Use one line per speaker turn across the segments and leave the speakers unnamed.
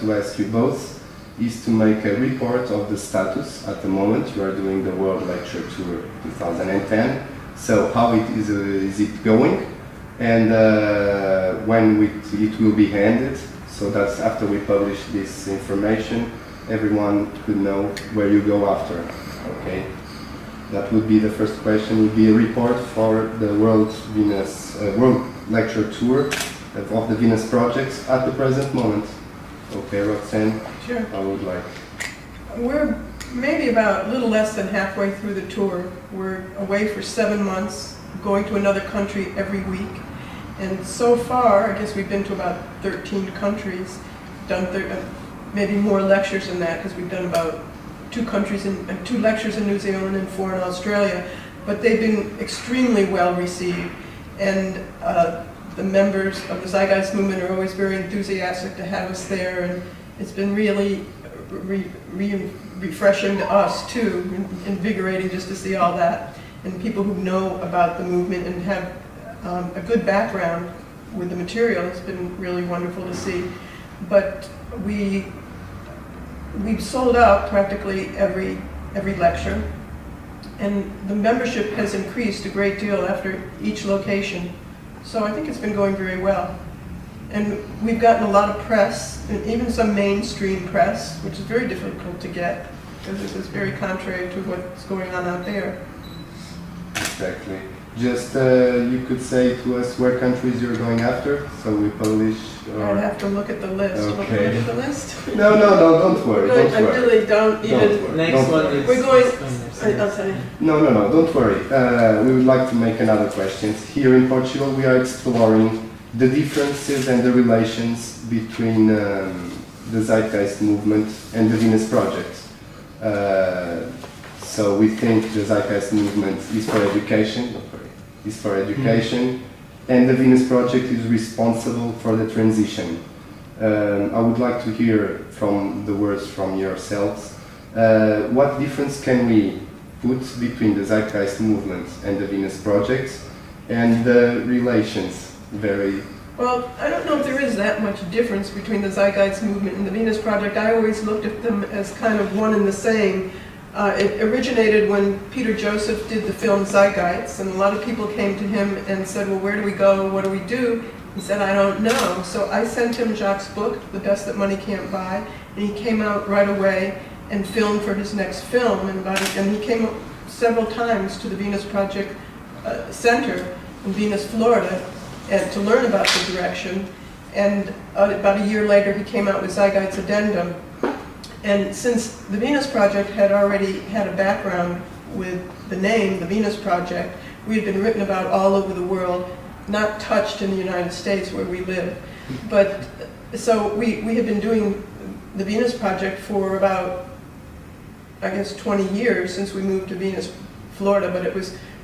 to ask you both is to make a report of the status at the moment. You are doing the World Lecture Tour 2010. So how is it going? And when it will be ended, so that after we publish this information, everyone could know where you go after. Okay, that would be the first question. Would be a report for the World Lecture Tour of the Venus projects at the present moment. Okay, Roxanne.
Sure.
I would like.
We're maybe about a little less than halfway through the tour. We're away for 7 months, going to another country every week. And so far, I guess we've been to about 13 countries, done maybe more lectures than that, because we've done about 2 lectures in New Zealand and 4 in Australia. But they've been extremely well received. And the members of the Zeitgeist movement are always very enthusiastic to have us there. And it's been really refreshing to us too, invigorating just to see all that. And people who know about the movement and have a good background with the material, it's been really wonderful to see. But we've sold out practically every lecture, and the membership has increased a great deal after each location. So I think it's been going very well. And we've gotten a lot of press, and even some mainstream press, which is very difficult to get, because it was very contrary to what's going on out there.
Exactly. Just you could say to us where countries you're going after, so we publish.
I'd have to look at the list.
Okay.
Want to look at the list?
No, don't worry.
No,
don't worry.
I really don't even.
Worry.
Next one is.
We're going. I'll tell you.
No, don't worry. We would like to make another question. Here in Portugal, we are exploring the differences and the relations between the Zeitgeist movement and the Venus project. So we think the Zeitgeist movement is for education, and the Venus project is responsible for the transition. I would like to hear from the words from yourselves. What difference can we put between the Zeitgeist movement and the Venus project, and the relations?
Well, I don't know if there is that much difference between the Zeitgeist movement and the Venus project. I always looked at them as kind of one and the same. It originated when Peter Joseph did the film Zeitgeist, and a lot of people came to him and said, well, where do we go, what do we do? He said, I don't know. So I sent him Jacque's book, The Best That Money Can't Buy, and he came out right away and filmed for his next film. And he came several times to the Venus Project Center in Venus, Florida, to learn about the direction. And about a year later, he came out with Zeitgeist Addendum. And since the Venus Project had already had a background with the name, the Venus Project, we had been written about all over the world, not touched in the United States where we live. But so we had been doing the Venus Project for about, I guess, 20 years since we moved to Venus, Florida, but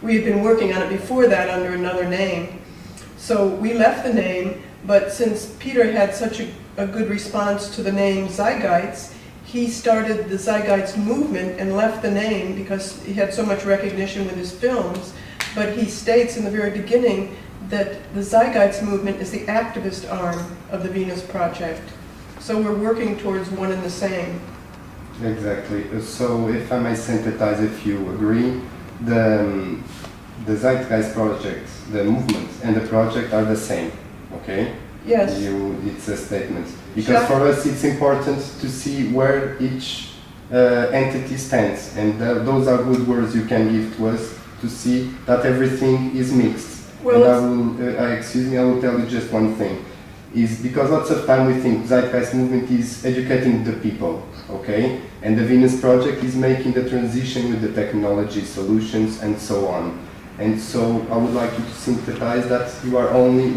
we had been working on it before that under another name. So we left the name, but since Peter had such a good response to the name Zeitgeist, he started the Zeitgeist movement and left the name because he had so much recognition with his films. But he states in the very beginning that the Zeitgeist movement is the activist arm of the Venus Project. So we're working towards one and the same.
Exactly. So if I may synthesize, if you agree, the Zeitgeist project, the movement and the project are the same, okay?
Yes.
It's a statement. Because for us it's important to see where each entity stands, and those are good words you can give to us to see that everything is mixed. Well, and I will tell you just one thing. Is because lots of time we think Zeitgeist movement is educating the people, okay? And the Venus project is making the transition with the technology solutions and so on. And so I would like you to synthesize that we are only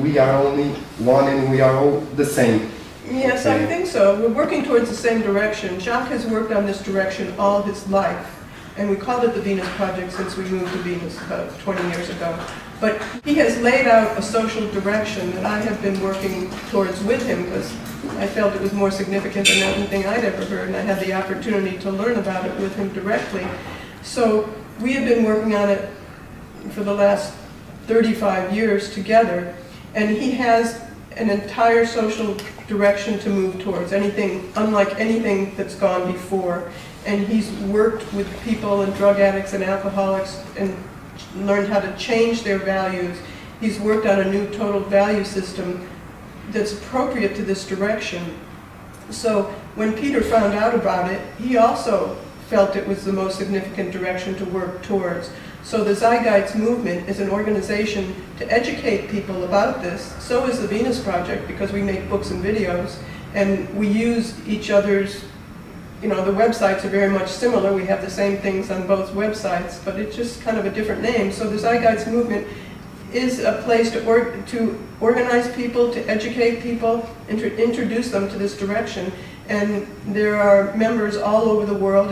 one and we are all the same.
Yes, okay. I think so. We're working towards the same direction. Jacque has worked on this direction all his life, and we called it the Venus Project since we moved to Venus about 20 years ago. But he has laid out a social direction that I have been working towards with him because I felt it was more significant than anything I'd ever heard, and I had the opportunity to learn about it with him directly. So we have been working on it for the last 35 years together, and he has an entire social direction to move towards, anything unlike anything that's gone before. And he's worked with people and drug addicts and alcoholics and learned how to change their values. He's worked on a new total value system that's appropriate to this direction. So when Peter found out about it, he also felt it was the most significant direction to work towards. So the Zeitgeist movement is an organization to educate people about this. So is the Venus Project, because we make books and videos, and we use each other's, you know, the websites are very much similar. We have the same things on both websites, but it's just kind of a different name. So the Zeitgeist movement is a place to organize people, to educate people, introduce them to this direction. And there are members all over the world.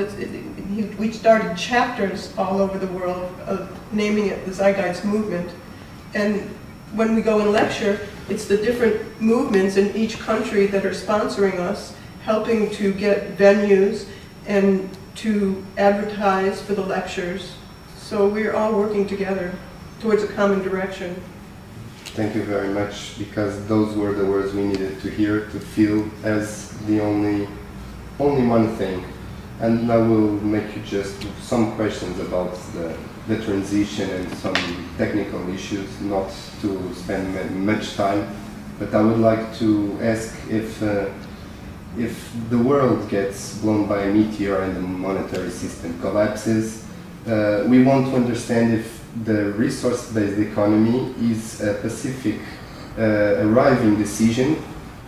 We started chapters all over the world of naming it the Zeitgeist movement. And when we go and lecture, it's the different movements in each country that are sponsoring us, helping to get venues and to advertise for the lectures. So we're all working together towards a common direction.
Thank you very much, because those were the words we needed to hear, to feel as the only one thing. And I will make you just some questions about the transition and some technical issues, not to spend much time, but I would like to ask if the world gets blown by a meteor and the monetary system collapses, we want to understand if the resource-based economy is a pacific arriving decision,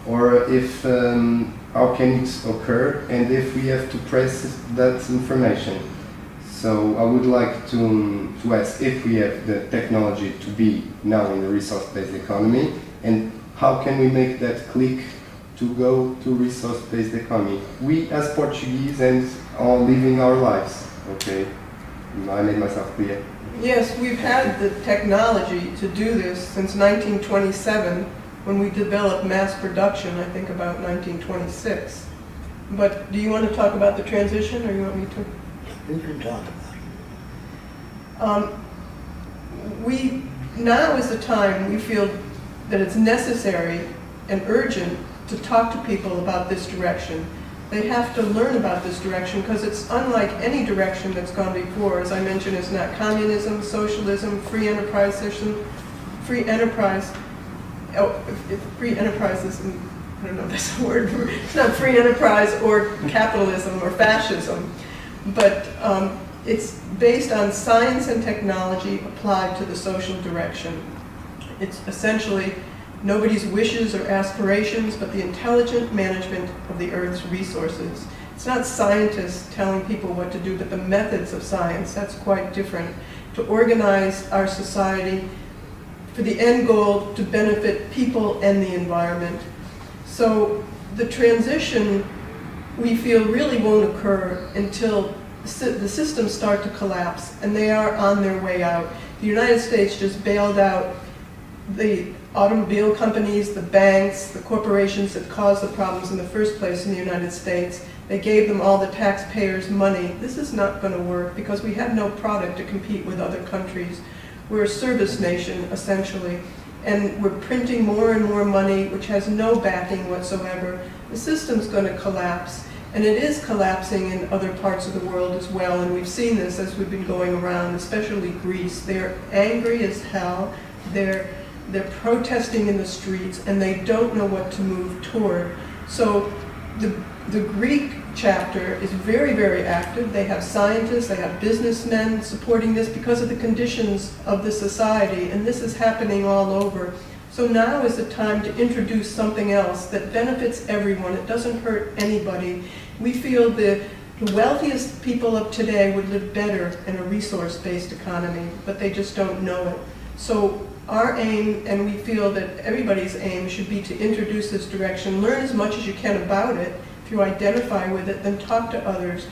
or if how can it occur, and if we have to press that information. So I would like to ask if we have the technology to be now in the resource-based economy, and how can we make that click to go to resource-based economy? We as Portuguese and all living our lives, okay? I made myself clear.
Yes, we've had the technology to do this since 1927, when we developed mass production, I think about 1926. But do you want to talk about the transition, or you want me to?
You can talk about it.
Now is the time we feel that it's necessary and urgent to talk to people about this direction. They have to learn about this direction, because it's unlike any direction that's gone before. As I mentioned, it's not communism, socialism, free enterprise system, free enterprise. Oh, if free enterprise is, I don't know if that's a word. It's not free enterprise or capitalism or fascism, but it's based on science and technology applied to the social direction. It's essentially nobody's wishes or aspirations, but the intelligent management of the Earth's resources. It's not scientists telling people what to do, but the methods of science. That's quite different. To organize our society for the end goal to benefit people and the environment. So the transition, we feel, really won't occur until the systems start to collapse, and they are on their way out. The United States just bailed out the automobile companies, the banks, the corporations that caused the problems in the first place in the United States. They gave them all the taxpayers' money. This is not going to work, because we have no product to compete with other countries. We're a service nation, essentially, and we're printing more and more money, which has no backing whatsoever. The system's going to collapse, and it is collapsing in other parts of the world as well, and we've seen this as we've been going around, especially Greece. They're angry as hell. They're protesting in the streets, and they don't know what to move toward. So the Greek chapter is very, very active. They have scientists, they have businessmen supporting this because of the conditions of the society, and this is happening all over. So now is the time to introduce something else that benefits everyone. It doesn't hurt anybody. We feel the wealthiest people of today would live better in a resource-based economy, but they just don't know it. So our aim, and we feel that everybody's aim, should be to introduce this direction. Learn as much as you can about it. If you identify with it, then talk to others.